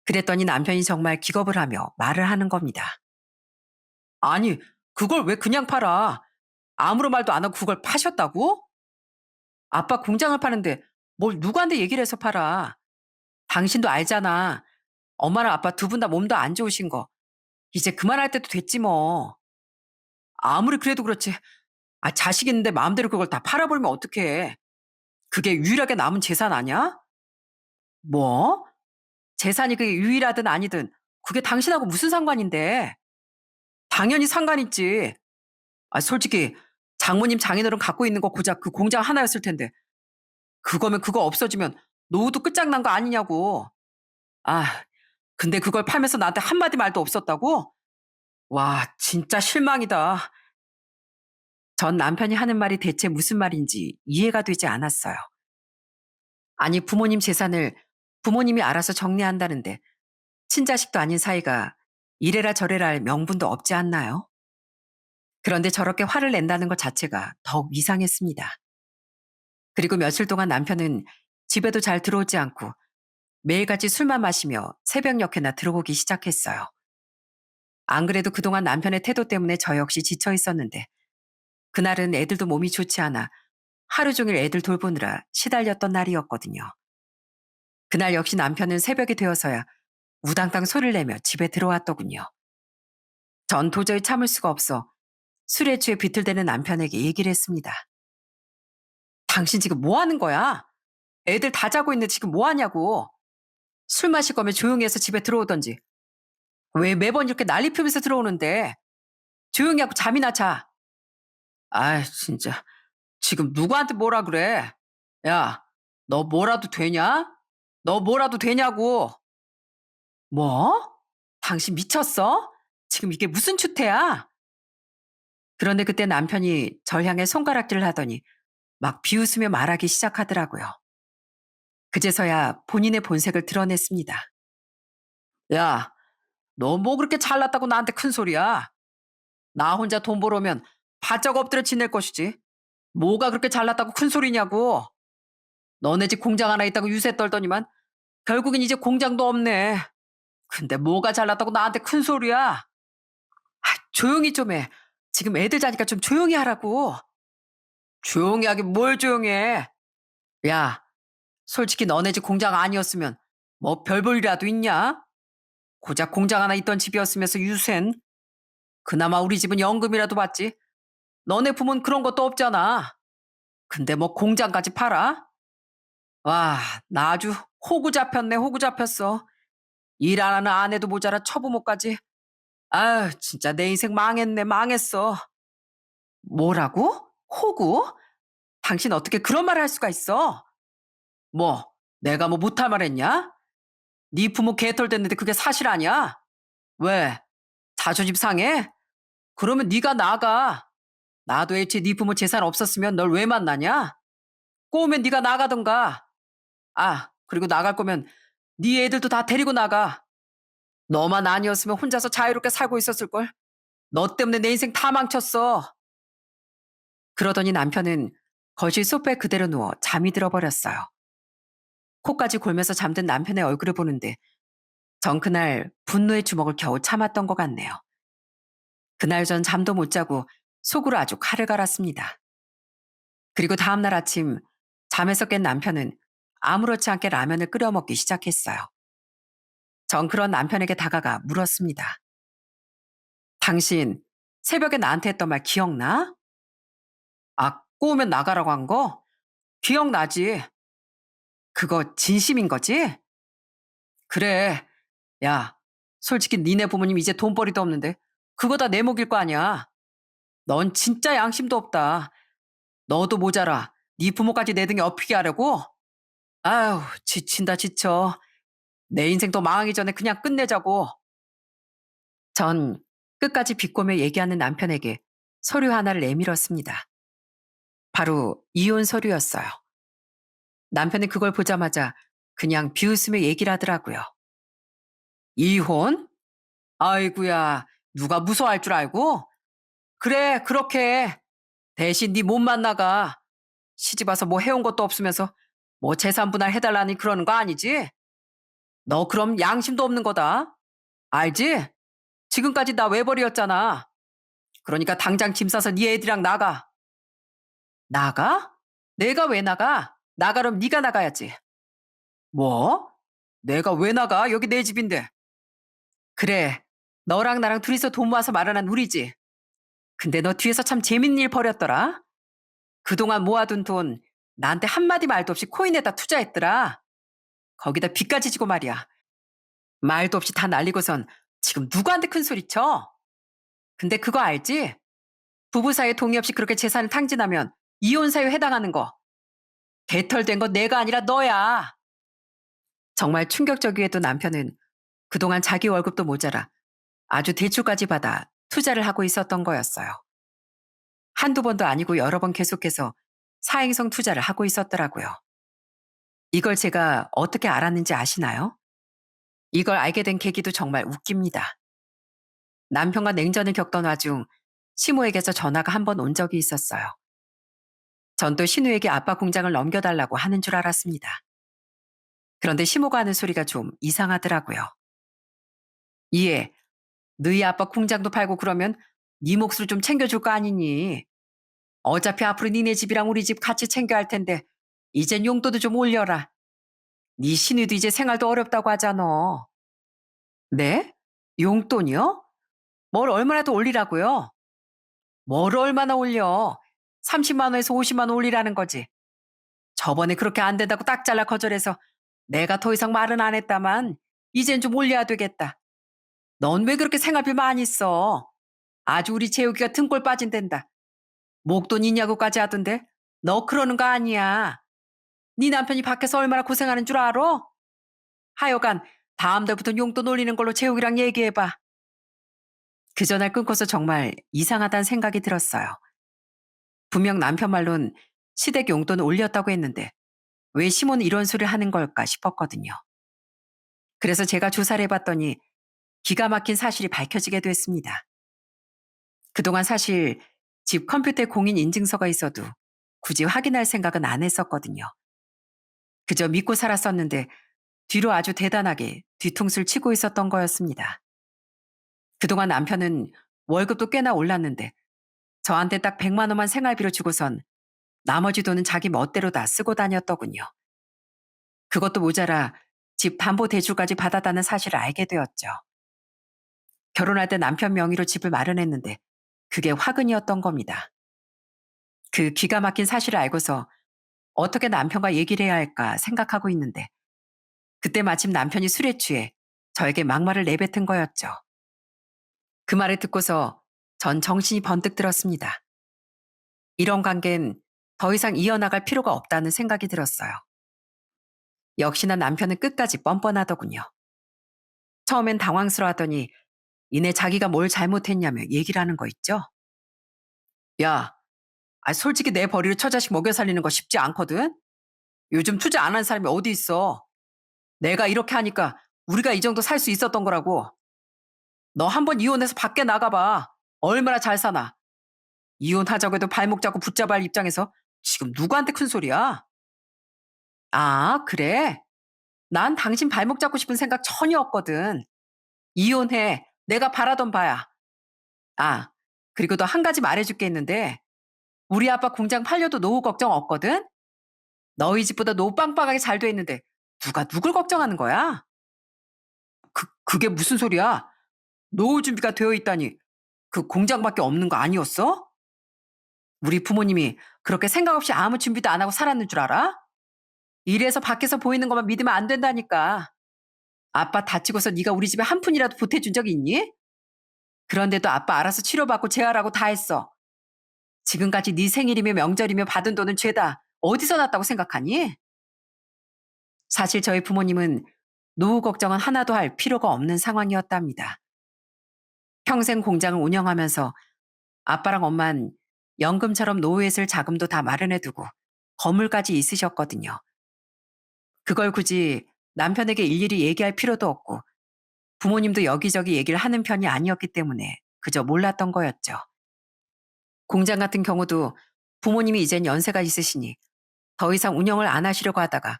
그랬더니 남편이 정말 기겁을 하며 말을 하는 겁니다. 아니, 그걸 왜 그냥 팔아? 아무런 말도 안 하고 그걸 파셨다고? 아빠 공장을 파는데 뭘 누구한테 얘기를 해서 팔아? 당신도 알잖아. 엄마랑 아빠 두 분 다 몸도 안 좋으신 거. 이제 그만할 때도 됐지 뭐. 아무리 그래도 그렇지. 자식 있는데 마음대로 그걸 다 팔아버리면 어떡해. 그게 유일하게 남은 재산 아니야? 뭐? 재산이 그게 유일하든 아니든 그게 당신하고 무슨 상관인데? 당연히 상관 있지. 솔직히 장모님 장인어른 갖고 있는 거 고작 그 공장 하나였을 텐데 그거면 그거 없어지면 노후도 끝장난 거 아니냐고. 아, 근데 그걸 팔면서 나한테 한마디 말도 없었다고? 와, 진짜 실망이다. 전 남편이 하는 말이 대체 무슨 말인지 이해가 되지 않았어요. 아니, 부모님 재산을 부모님이 알아서 정리한다는데 친자식도 아닌 사이가 이래라 저래라 할 명분도 없지 않나요? 그런데 저렇게 화를 낸다는 것 자체가 더욱 이상했습니다. 그리고 며칠 동안 남편은 집에도 잘 들어오지 않고 매일같이 술만 마시며 새벽녘에나 들어오기 시작했어요. 안 그래도 그동안 남편의 태도 때문에 저 역시 지쳐 있었는데 그날은 애들도 몸이 좋지 않아 하루 종일 애들 돌보느라 시달렸던 날이었거든요. 그날 역시 남편은 새벽이 되어서야 우당탕 소리를 내며 집에 들어왔더군요. 전 도저히 참을 수가 없어 술에 취해 비틀대는 남편에게 얘기를 했습니다. 당신 지금 뭐 하는 거야? 애들 다 자고 있는데 지금 뭐 하냐고. 술 마실 거면 조용히 해서 집에 들어오던지. 왜 매번 이렇게 난리 피우면서 들어오는데. 조용히 하고 잠이나 자. 진짜. 지금 누구한테 뭐라 그래? 야, 너 뭐라도 되냐? 너 뭐라도 되냐고. 뭐? 당신 미쳤어? 지금 이게 무슨 추태야? 그런데 그때 남편이 절 향해 손가락질을 하더니 막 비웃으며 말하기 시작하더라고요. 그제서야 본인의 본색을 드러냈습니다. 야, 너 뭐 그렇게 잘났다고 나한테 큰 소리야? 나 혼자 돈 벌어오면 바짝 엎드려 지낼 것이지. 뭐가 그렇게 잘났다고 큰 소리냐고. 너네 집 공장 하나 있다고 유세 떨더니만 결국엔 이제 공장도 없네. 근데 뭐가 잘났다고 나한테 큰 소리야? 조용히 좀 해. 지금 애들 자니까 좀 조용히 하라고. 조용히 하긴 뭘 조용히 해. 야, 솔직히 너네 집 공장 아니었으면 뭐 별 볼 일이라도 있냐? 고작 공장 하나 있던 집이었으면서 유센. 그나마 우리 집은 연금이라도 받지. 너네 부모는 그런 것도 없잖아. 근데 뭐 공장까지 팔아? 와, 나 아주 호구 잡혔네, 호구 잡혔어. 일 안 하는 아내도 모자라 처부모까지. 아유, 진짜 내 인생 망했네, 망했어. 뭐라고? 호구? 당신 어떻게 그런 말을 할 수가 있어? 뭐, 내가 뭐 못할 말 했냐? 네 부모 개털 됐는데 그게 사실 아니야? 왜? 자존심 상해? 그러면 네가 나가. 나도 애초에 네 부모 재산 없었으면 널 왜 만나냐? 꼬우면 네가 나가던가. 아, 그리고 나갈 거면 네 애들도 다 데리고 나가. 너만 아니었으면 혼자서 자유롭게 살고 있었을걸. 너 때문에 내 인생 다 망쳤어. 그러더니 남편은 거실 소파에 그대로 누워 잠이 들어버렸어요. 코까지 골면서 잠든 남편의 얼굴을 보는데 전 그날 분노의 주먹을 겨우 참았던 것 같네요. 그날 전 잠도 못 자고 속으로 아주 칼을 갈았습니다. 그리고 다음날 아침 잠에서 깬 남편은 아무렇지 않게 라면을 끓여 먹기 시작했어요. 전 그런 남편에게 다가가 물었습니다. 당신 새벽에 나한테 했던 말 기억나? 아, 꼬우면 나가라고 한 거? 기억나지? 그거 진심인 거지? 그래. 야, 솔직히 니네 부모님 이제 돈벌이도 없는데 그거 다 내 몫일 거 아니야. 넌 진짜 양심도 없다. 너도 모자라. 네 부모까지 내 등에 업히게 하려고? 아유, 지친다 지쳐. 내 인생 더 망하기 전에 그냥 끝내자고. 전 끝까지 비꼬며 얘기하는 남편에게 서류 하나를 내밀었습니다. 바로 이혼 서류였어요. 남편이 그걸 보자마자 그냥 비웃으며 얘기를 하더라고요. 이혼? 아이구야, 누가 무서워할 줄 알고? 그래, 그렇게 해. 대신 네 몸만 나가. 시집 와서 뭐 해온 것도 없으면서 뭐 재산 분할 해달라니 그러는 거 아니지? 너 그럼 양심도 없는 거다. 알지? 지금까지 나 외벌이였잖아. 그러니까 당장 짐 싸서 네 애들이랑 나가. 나가? 내가 왜 나가? 나가려면 네가 나가야지. 뭐? 내가 왜 나가? 여기 내 집인데. 그래. 너랑 나랑 둘이서 돈 모아서 마련한 우리지. 근데 너 뒤에서 참 재밌는 일 벌였더라. 그동안 모아둔 돈 나한테 한마디 말도 없이 코인에다 투자했더라. 거기다 빚까지 지고 말이야. 말도 없이 다 날리고선 지금 누구한테 큰 소리 쳐? 근데 그거 알지? 부부 사이에 동의 없이 그렇게 재산을 탕진하면 이혼 사유에 해당하는 거. 개털된 건 내가 아니라 너야. 정말 충격적이게도 남편은 그동안 자기 월급도 모자라 아주 대출까지 받아 투자를 하고 있었던 거였어요. 한두 번도 아니고 여러 번 계속해서 사행성 투자를 하고 있었더라고요. 이걸 제가 어떻게 알았는지 아시나요? 이걸 알게 된 계기도 정말 웃깁니다. 남편과 냉전을 겪던 와중 시모에게서 전화가 한 번 온 적이 있었어요. 전 또 신우에게 아빠 공장을 넘겨달라고 하는 줄 알았습니다. 그런데 시모가 하는 소리가 좀 이상하더라고요. 이에 너희 아빠 공장도 팔고 그러면 네 몫을 좀 챙겨줄 거 아니니. 어차피 앞으로 니네 집이랑 우리 집 같이 챙겨 할 텐데 이젠 용돈도 좀 올려라. 네 신우도 이제 생활도 어렵다고 하잖아. 네? 용돈이요? 뭘 얼마나 더 올리라고요? 뭘 얼마나 올려? 30만 원에서 50만 원 올리라는 거지. 저번에 그렇게 안 된다고 딱 잘라 거절해서 내가 더 이상 말은 안 했다만 이젠 좀 올려야 되겠다. 넌 왜 그렇게 생활비 많이 써? 아주 우리 재욱이가 등골 빠진 된다. 목돈 있냐고까지 하던데 너 그러는 거 아니야. 네 남편이 밖에서 얼마나 고생하는 줄 알아? 하여간 다음 달부터 용돈 올리는 걸로 재욱이랑 얘기해봐. 그 전날 끊고서 정말 이상하다는 생각이 들었어요. 분명 남편 말론 시댁 용돈 올렸다고 했는데 왜 시몬은 이런 소리를 하는 걸까 싶었거든요. 그래서 제가 조사를 해봤더니 기가 막힌 사실이 밝혀지게 됐습니다. 그동안 사실 집 컴퓨터에 공인 인증서가 있어도 굳이 확인할 생각은 안 했었거든요. 그저 믿고 살았었는데 뒤로 아주 대단하게 뒤통수를 치고 있었던 거였습니다. 그동안 남편은 월급도 꽤나 올랐는데 저한테 딱 100만 원만 생활비로 주고선 나머지 돈은 자기 멋대로 다 쓰고 다녔더군요. 그것도 모자라 집 담보 대출까지 받았다는 사실을 알게 되었죠. 결혼할 때 남편 명의로 집을 마련했는데 그게 화근이었던 겁니다. 그 기가 막힌 사실을 알고서 어떻게 남편과 얘기를 해야 할까 생각하고 있는데 그때 마침 남편이 술에 취해 저에게 막말을 내뱉은 거였죠. 그 말을 듣고서 전 정신이 번뜩 들었습니다. 이런 관계는 더 이상 이어나갈 필요가 없다는 생각이 들었어요. 역시나 남편은 끝까지 뻔뻔하더군요. 처음엔 당황스러워하더니 이내 자기가 뭘 잘못했냐며 얘기를 하는 거 있죠. 야, 솔직히 내 벌이로 처자식 먹여 살리는 거 쉽지 않거든? 요즘 투자 안 한 사람이 어디 있어. 내가 이렇게 하니까 우리가 이 정도 살 수 있었던 거라고. 너 한번 이혼해서 밖에 나가봐. 얼마나 잘 사나. 이혼하자고 해도 발목 잡고 붙잡아야 할 입장에서 지금 누구한테 큰 소리야? 아, 그래? 난 당신 발목 잡고 싶은 생각 전혀 없거든. 이혼해. 내가 바라던 바야. 아, 그리고 너 한 가지 말해줄 게 있는데 우리 아빠 공장 팔려도 노후 걱정 없거든? 너희 집보다 노후 빵빵하게 잘 돼 있는데 누가 누굴 걱정하는 거야? 그게 무슨 소리야? 노후 준비가 되어 있다니 그 공장밖에 없는 거 아니었어? 우리 부모님이 그렇게 생각 없이 아무 준비도 안 하고 살았는 줄 알아? 이래서 밖에서 보이는 것만 믿으면 안 된다니까. 아빠 다치고서 네가 우리 집에 한 푼이라도 보태준 적이 있니? 그런데도 아빠 알아서 치료받고 재활하고 다 했어. 지금까지 네 생일이며 명절이며 받은 돈은 죄다 어디서 났다고 생각하니? 사실 저희 부모님은 노후 걱정은 하나도 할 필요가 없는 상황이었답니다. 평생 공장을 운영하면서 아빠랑 엄만 연금처럼 노후에 쓸 자금도 다 마련해두고 건물까지 있으셨거든요. 그걸 굳이 남편에게 일일이 얘기할 필요도 없고 부모님도 여기저기 얘기를 하는 편이 아니었기 때문에 그저 몰랐던 거였죠. 공장 같은 경우도 부모님이 이젠 연세가 있으시니 더 이상 운영을 안 하시려고 하다가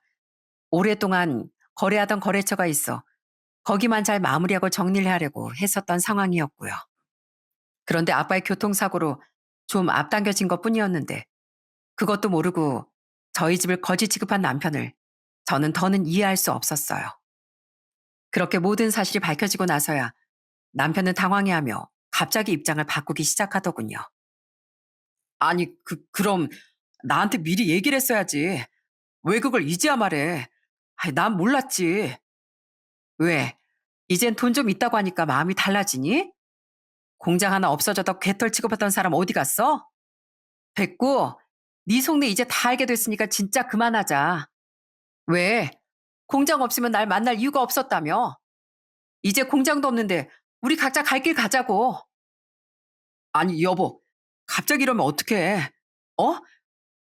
오랫동안 거래하던 거래처가 있어 거기만 잘 마무리하고 정리를 하려고 했었던 상황이었고요. 그런데 아빠의 교통사고로 좀 앞당겨진 것 뿐이었는데 그것도 모르고 저희 집을 거지 취급한 남편을 저는 더는 이해할 수 없었어요. 그렇게 모든 사실이 밝혀지고 나서야 남편은 당황해하며 갑자기 입장을 바꾸기 시작하더군요. 아니, 그럼 나한테 미리 얘기를 했어야지. 왜 그걸 이제야 말해? 난 몰랐지. 왜? 이젠 돈 좀 있다고 하니까 마음이 달라지니? 공장 하나 없어져도 개털 취급하던 사람 어디 갔어? 됐고, 네 속내 이제 다 알게 됐으니까 진짜 그만하자. 왜? 공장 없으면 날 만날 이유가 없었다며. 이제 공장도 없는데 우리 각자 갈 길 가자고. 아니, 여보, 갑자기 이러면 어떡해? 어?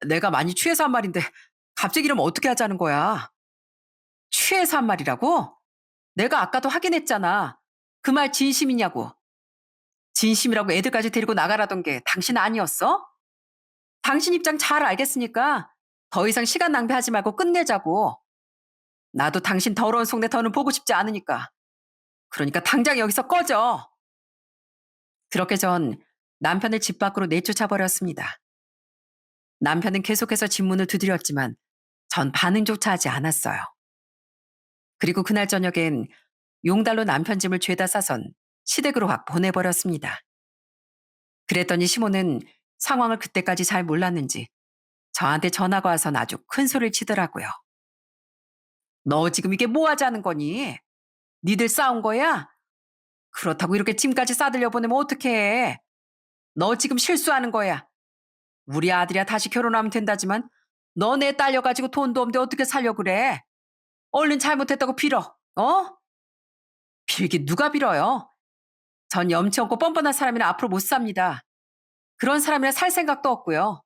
내가 많이 취해서 한 말인데 갑자기 이러면 어떻게 하자는 거야? 취해서 한 말이라고? 내가 아까도 확인했잖아. 그 말 진심이냐고. 진심이라고 애들까지 데리고 나가라던 게 당신 아니었어? 당신 입장 잘 알겠으니까 더 이상 시간 낭비하지 말고 끝내자고. 나도 당신 더러운 속내 더는 보고 싶지 않으니까. 그러니까 당장 여기서 꺼져. 그렇게 전 남편을 집 밖으로 내쫓아 버렸습니다. 남편은 계속해서 집 문을 두드렸지만 전 반응조차 하지 않았어요. 그리고 그날 저녁엔 용달로 남편 짐을 죄다 싸선 시댁으로 확 보내버렸습니다. 그랬더니 시모는 상황을 그때까지 잘 몰랐는지 저한테 전화가 와서 아주 큰 소리를 치더라고요. 너 지금 이게 뭐 하자는 거니? 니들 싸운 거야? 그렇다고 이렇게 짐까지 싸들려 보내면 어떡해. 너 지금 실수하는 거야. 우리 아들이야 다시 결혼하면 된다지만 너 내 딸려가지고 돈도 없는데 어떻게 살려 그래? 얼른 잘못했다고 빌어. 어? 빌기 누가 빌어요? 전 염치 없고 뻔뻔한 사람이나 앞으로 못 삽니다. 그런 사람이랑 살 생각도 없고요.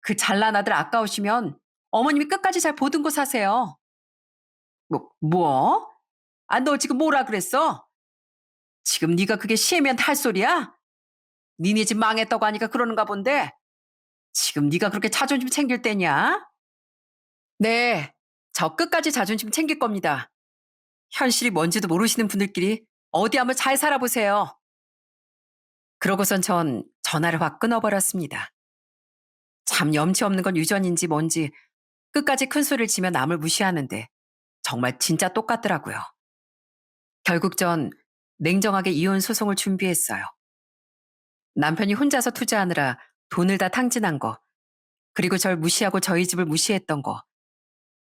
그 잘난 아들 아까우시면 어머님이 끝까지 잘 보듬고 사세요. 뭐? 아, 너 지금 뭐라 그랬어? 지금 네가 그게 시애미한테 할 소리야? 니네 집 망했다고 하니까 그러는가 본데 지금 네가 그렇게 자존심 챙길 때냐? 네, 저 끝까지 자존심 챙길 겁니다. 현실이 뭔지도 모르시는 분들끼리 어디 한번 잘 살아보세요. 그러고선 전 전화를 확 끊어버렸습니다. 참 염치 없는 건 유전인지 뭔지 끝까지 큰 소리를 치며 남을 무시하는데 정말 진짜 똑같더라고요. 결국 전 냉정하게 이혼 소송을 준비했어요. 남편이 혼자서 투자하느라 돈을 다 탕진한 거, 그리고 절 무시하고 저희 집을 무시했던 거,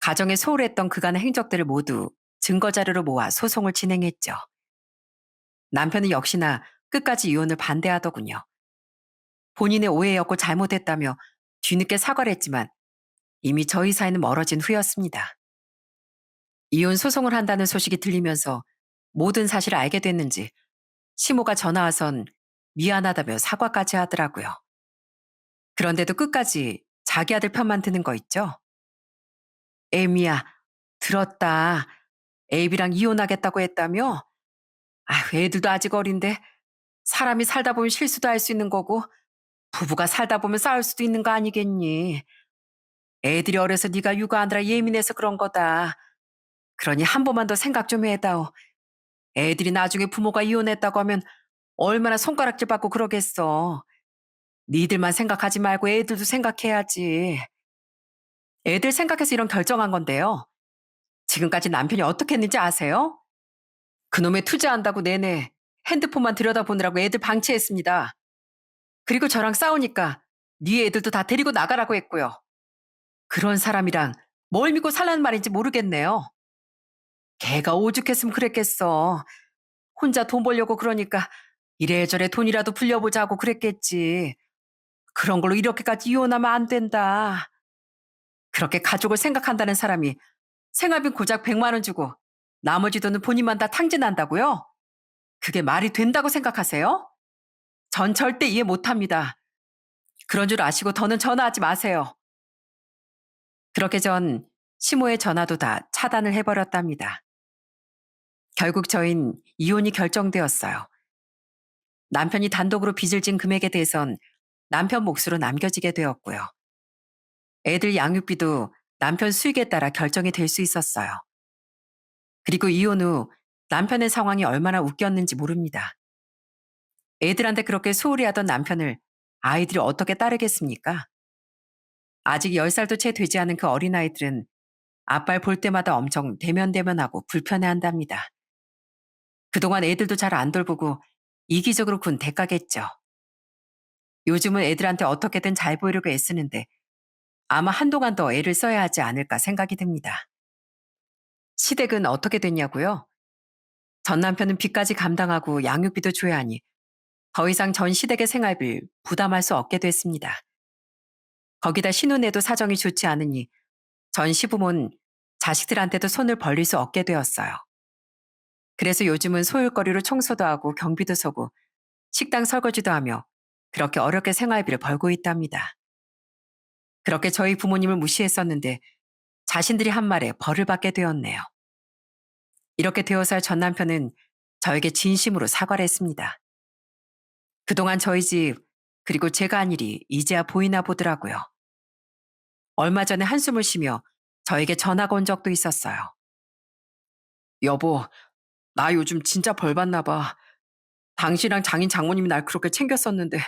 가정에 소홀했던 그간의 행적들을 모두 증거 자료로 모아 소송을 진행했죠. 남편은 역시나 끝까지 이혼을 반대하더군요. 본인의 오해였고 잘못했다며 뒤늦게 사과를 했지만 이미 저희 사이는 멀어진 후였습니다. 이혼 소송을 한다는 소식이 들리면서 모든 사실을 알게 됐는지 시모가 전화 와선 미안하다며 사과까지 하더라고요. 그런데도 끝까지 자기 아들 편만 드는 거 있죠? 에미야, 들었다. 에이비랑 이혼하겠다고 했다며? 아, 애들도 아직 어린데 사람이 살다 보면 실수도 할 수 있는 거고 부부가 살다 보면 싸울 수도 있는 거 아니겠니? 애들이 어려서 네가 육아하느라 예민해서 그런 거다. 그러니 한 번만 더 생각 좀 해다오. 애들이 나중에 부모가 이혼했다고 하면 얼마나 손가락질 받고 그러겠어. 니들만 생각하지 말고 애들도 생각해야지. 애들 생각해서 이런 결정한 건데요. 지금까지 남편이 어떻게 했는지 아세요? 그놈의 투자한다고 내내 핸드폰만 들여다보느라고 애들 방치했습니다. 그리고 저랑 싸우니까 네 애들도 다 데리고 나가라고 했고요. 그런 사람이랑 뭘 믿고 살라는 말인지 모르겠네요. 걔가 오죽했으면 그랬겠어. 혼자 돈 벌려고 그러니까 이래저래 돈이라도 불려보자고 그랬겠지. 그런 걸로 이렇게까지 이혼하면 안 된다. 그렇게 가족을 생각한다는 사람이 생활비 고작 100만 원 주고 나머지 돈은 본인만 다 탕진한다고요? 그게 말이 된다고 생각하세요? 전 절대 이해 못합니다. 그런 줄 아시고 더는 전화하지 마세요. 그렇게 전 시모의 전화도 다 차단을 해버렸답니다. 결국 저흰 이혼이 결정되었어요. 남편이 단독으로 빚을 진 금액에 대해선 남편 몫으로 남겨지게 되었고요. 애들 양육비도 남편 수익에 따라 결정이 될 수 있었어요. 그리고 이혼 후 남편의 상황이 얼마나 웃겼는지 모릅니다. 애들한테 그렇게 소홀히 하던 남편을 아이들이 어떻게 따르겠습니까? 아직 10살도 채 되지 않은 그 어린아이들은 아빠를 볼 때마다 엄청 대면대면하고 불편해한답니다. 그동안 애들도 잘 안 돌보고 이기적으로 군 대가겠죠. 요즘은 애들한테 어떻게든 잘 보이려고 애쓰는데 아마 한동안 더 애를 써야 하지 않을까 생각이 듭니다. 시댁은 어떻게 됐냐고요? 전 남편은 빚까지 감당하고 양육비도 줘야 하니 더 이상 전 시댁의 생활비를 부담할 수 없게 됐습니다. 거기다 신혼에도 사정이 좋지 않으니 전 시부모는 자식들한테도 손을 벌릴 수 없게 되었어요. 그래서 요즘은 소일거리로 청소도 하고 경비도 서고 식당 설거지도 하며 그렇게 어렵게 생활비를 벌고 있답니다. 그렇게 저희 부모님을 무시했었는데 자신들이 한 말에 벌을 받게 되었네요. 이렇게 되어서야 전 남편은 저에게 진심으로 사과를 했습니다. 그동안 저희 집 그리고 제가 한 일이 이제야 보이나 보더라고요. 얼마 전에 한숨을 쉬며 저에게 전화가 온 적도 있었어요. 여보, 나 요즘 진짜 벌 받나 봐. 당신이랑 장인 장모님이 날 그렇게 챙겼었는데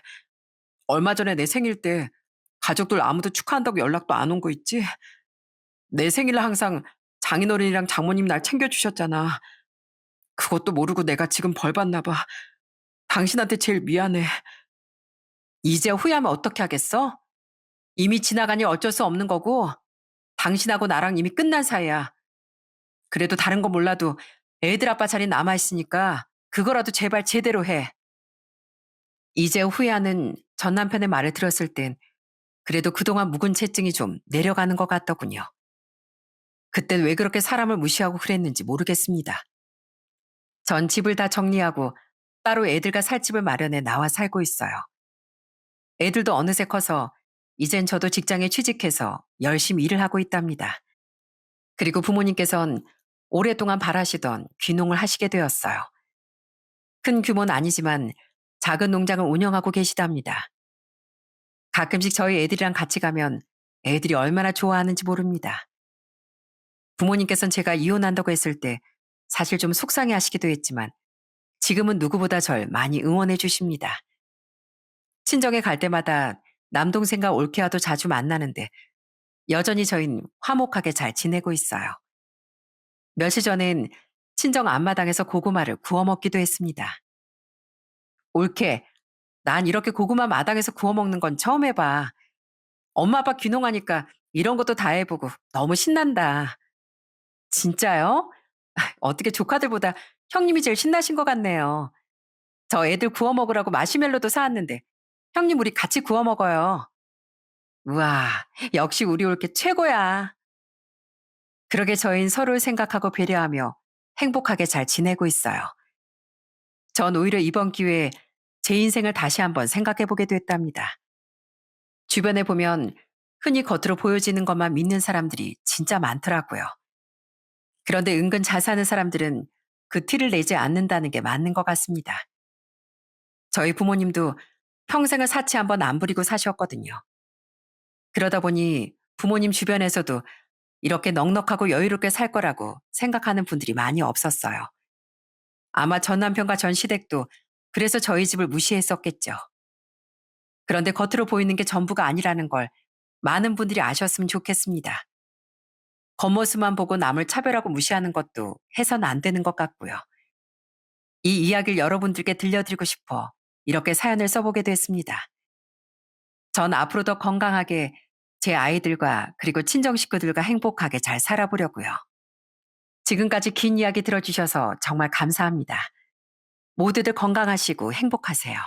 얼마 전에 내 생일 때 가족들 아무도 축하한다고 연락도 안 온 거 있지? 내 생일날 항상 장인어른이랑 장모님 날 챙겨주셨잖아. 그것도 모르고 내가 지금 벌 받나 봐. 당신한테 제일 미안해. 이제 후회하면 어떻게 하겠어? 이미 지나간 일 어쩔 수 없는 거고 당신하고 나랑 이미 끝난 사이야. 그래도 다른 거 몰라도 애들 아빠 자리 남아있으니까 그거라도 제발 제대로 해. 이제 후회하는 전 남편의 말을 들었을 땐 그래도 그동안 묵은 채증이 좀 내려가는 것 같더군요. 그땐 왜 그렇게 사람을 무시하고 그랬는지 모르겠습니다. 전 집을 다 정리하고 따로 애들과 살 집을 마련해 나와 살고 있어요. 애들도 어느새 커서 이젠 저도 직장에 취직해서 열심히 일을 하고 있답니다. 그리고 부모님께선 오랫동안 바라시던 귀농을 하시게 되었어요. 큰 규모는 아니지만 작은 농장을 운영하고 계시답니다. 가끔씩 저희 애들이랑 같이 가면 애들이 얼마나 좋아하는지 모릅니다. 부모님께선 제가 이혼한다고 했을 때 사실 좀 속상해 하시기도 했지만 지금은 누구보다 절 많이 응원해 주십니다. 친정에 갈 때마다 남동생과 올케와도 자주 만나는데 여전히 저흰 화목하게 잘 지내고 있어요. 며칠 전엔 친정 앞마당에서 고구마를 구워 먹기도 했습니다. 올케, 난 이렇게 고구마 마당에서 구워 먹는 건 처음 해봐. 엄마 아빠 귀농하니까 이런 것도 다 해보고 너무 신난다. 진짜요? 어떻게 조카들보다 형님이 제일 신나신 것 같네요. 저 애들 구워 먹으라고 마시멜로도 사왔는데 형님 우리 같이 구워 먹어요. 우와, 역시 우리 올케 최고야. 그러게 저희는 서로를 생각하고 배려하며 행복하게 잘 지내고 있어요. 전 오히려 이번 기회에 제 인생을 다시 한번 생각해 보게 됐답니다. 주변에 보면 흔히 겉으로 보여지는 것만 믿는 사람들이 진짜 많더라고요. 그런데 은근 잘 사는 사람들은 그 티를 내지 않는다는 게 맞는 것 같습니다. 저희 부모님도 평생을 사치 한번 안 부리고 사셨거든요. 그러다 보니 부모님 주변에서도 이렇게 넉넉하고 여유롭게 살 거라고 생각하는 분들이 많이 없었어요. 아마 전 남편과 전 시댁도 그래서 저희 집을 무시했었겠죠. 그런데 겉으로 보이는 게 전부가 아니라는 걸 많은 분들이 아셨으면 좋겠습니다. 겉모습만 보고 남을 차별하고 무시하는 것도 해서는 안 되는 것 같고요. 이 이야기를 여러분들께 들려드리고 싶어 이렇게 사연을 써보게 됐습니다. 전 앞으로 더 건강하게 제 아이들과 그리고 친정 식구들과 행복하게 잘 살아보려고요. 지금까지 긴 이야기 들어주셔서 정말 감사합니다. 모두들 건강하시고 행복하세요.